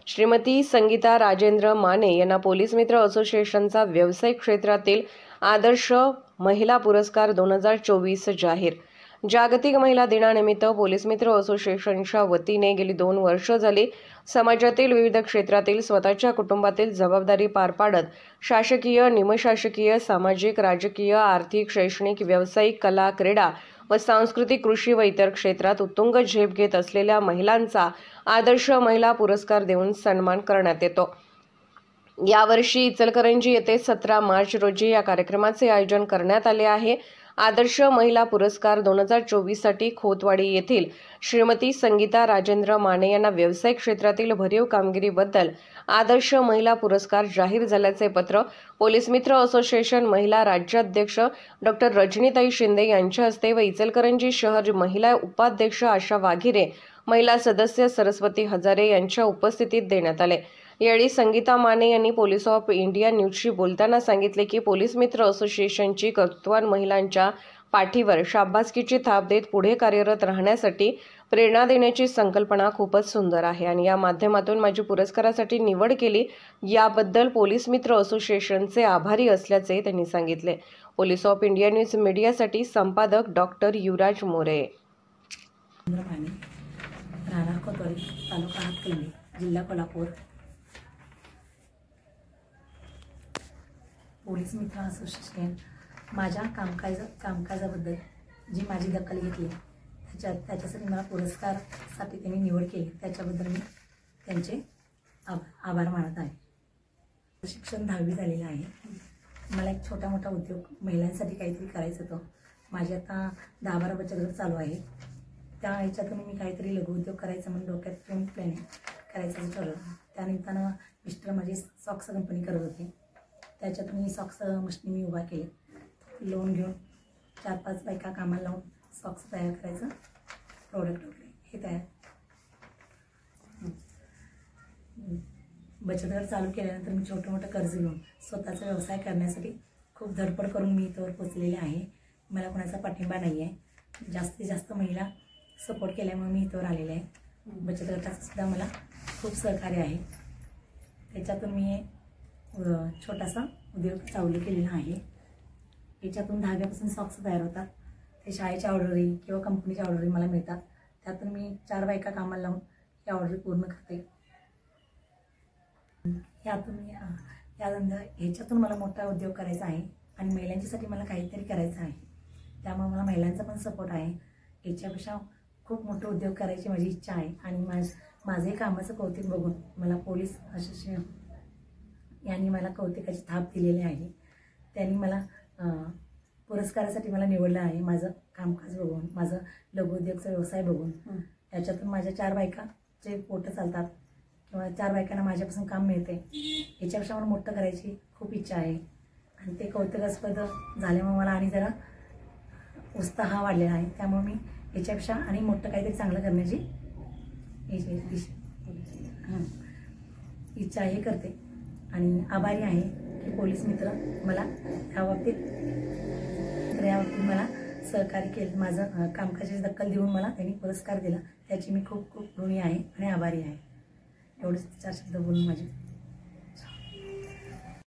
श्रीमती संगीता राजेंद्र माने यांना पोलीस मित्र असोसिएशनचा व्यावसायिक क्षेत्रातील आदर्श महिला पुरस्कार 2024 जाहीर। जागतिक महिला दिनानिमित्त पोलीस मित्र असोसिएशनच्या वतीने गेली 2 वर्ष झाली समाजातील विविध क्षेत्रातील स्वतःच्या कुटुंबातील जबाबदारी पार पाडत शासकीय, निमशासकीय, सामाजिक, राजकीय, आर्थिक, शैक्षणिक, व्यावसायिक, कला, क्रीडा व सांस्कृतिक, कृषी व इतर क्षेत्रात उत्तुंग झेप घेत असलेल्या महिलांचा आदर्श महिला पुरस्कार देऊन सन्मान करण्यात येतो। यावर्षी इचलकरंजी येथे 17 मार्च रोजी या कार्यक्रमाचे आयोजन करण्यात आले आहे। आदर्श महिला पुरस्कार 2024 साठी खोतवाडी येथील श्रीमती संगीता राजेंद्र माने यांना व्यावसायिक क्षेत्रातील भरीव कामगिरीबद्दल आदर्श महिला पुरस्कार जाहीर झाल्याचे पत्र पोलीस मित्र असोसिएशन महिला राज्याध्यक्ष डॉ. रजनीताई शिंदे यांच्या हस्ते व इचलकरंजी शहर महिला उपाध्यक्ष आशा वाघिरे, महिला सदस्य सरस्वती हजारे यांच्या उपस्थितीत देण्यात आले। यावेळी संगीता माने यांनी पोलीस ऑफ इंडिया न्यूजशी बोलताना सांगितले की पोलीस मित्र असोसिएशनची कर्तृत्ववान महिलांच्या पाठीवर शाबासकीची थाप देत पुढे कार्यरत राहण्यासाठी प्रेरणा देण्याची संकल्पना खूपच सुंदर आहे आणि या माध्यमातून माझी पुरस्कारासाठी निवड केली याबद्दल पोलीस मित्र असोसिएशनचे आभारी असल्याचे त्यांनी सांगितले। पोलीस ऑफ इंडिया न्यूज मीडियासाठी संपादक डॉ. युवराज मोरे। तालुका हातकणंगले, जिल्हा कोल्हापूर। पोलीस मित्र असोसिएशन माझ्या कामकाजाबद्दल जी माझी दखल घेतली त्याच्यासाठी मला पुरस्कारासाठी त्यांनी निवड केली, त्याच्याबद्दल मी त्यांचे आभार मानत आहे। शिक्षण 10वी झालेलं आहे। मला एक छोटा मोठा उद्योग महिलांसाठी काहीतरी करायचं होतं। माझे आता 10-12 बचत गट चालू आहे। त्या ह्याच्यातून मी काहीतरी लघुउद्योग करायचं म्हणून डोक्यात प्लॅनिंग करायचं ठरवलं। त्यानिमित्तानं मिस्टर माझी सॉक्स कंपनी करत होते, त्याच्यातून मी सॉक्स मशीन मी उभा केले। लोन घेऊन 4-5 बायका कामाला लावून सॉक्स तयार करायचं, प्रोडक्ट वगैरे हे तयार। बचत गट चालू केल्यानंतर मी छोटं मोठं कर्ज घेऊन स्वतःचा व्यवसाय करण्यासाठी खूप धडपड करून मी इथवर पोचलेले आहे। मला कोणाचा पाठिंबा नाही आहे, जास्तीत जास्त महिला सपोर्ट केल्यामुळे मी इथवर आलेले आहे। बचत गटाचं सुद्धा मला खूप सहकार्य आहे। त्याच्यातून मी छोटासा उद्योग चालू केलेला आहे। याच्यातून धाग्यापासून सॉक्स तयार होतात, ते शाळेच्या ऑर्डरी किंवा कंपनीच्या ऑर्डरी मला मिळतात, त्यातून मी 4 बायका कामाला लावून या ऑर्डरी पूर्ण करते। ह्याच्यातून मला मोठा उद्योग करायचा आहे आणि महिलांच्यासाठी मला काहीतरी करायचं आहे, त्यामुळे मला महिलांचा पण सपोर्ट आहे। याच्यापेक्षा खूप मोठे उद्योग करायची माझी इच्छा आहे आणि माझे कामाचं कौतुक बघून मला पोलीस असोसिएशन यांनी मला कौतुकाची थाप दिलेली आहे। त्यांनी मला पुरस्कारासाठी मला निवडलं आहे। माझं कामकाज बघून, माझं लघुउद्योगचा व्यवसाय बघून, याच्यातून माझ्या 4 बायकाचे पोटं चालतात किंवा 4 बायकांना माझ्यापासून काम मिळते, याच्यापेक्षा मला मोठं करायची खूप इच्छा आहे आणि ते कौतुकास्पद झाल्यामुळे मला आणि जरा उत्साह वाढलेला आहे। त्यामुळे मी याच्यापेक्षा आणि मोठं काहीतरी चांगलं करण्याची इच्छा हे करते आणि आभारी आहे की पोलीस मित्र मला याबाबतीत मला सहकार्य केलं, माझं कामकाजाची दखल देऊन मला त्यांनी पुरस्कार दिला, त्याची मी खूप ऋणी आहे आणि आभारी आहे। एवढंच 4 शब्द बोलून माझे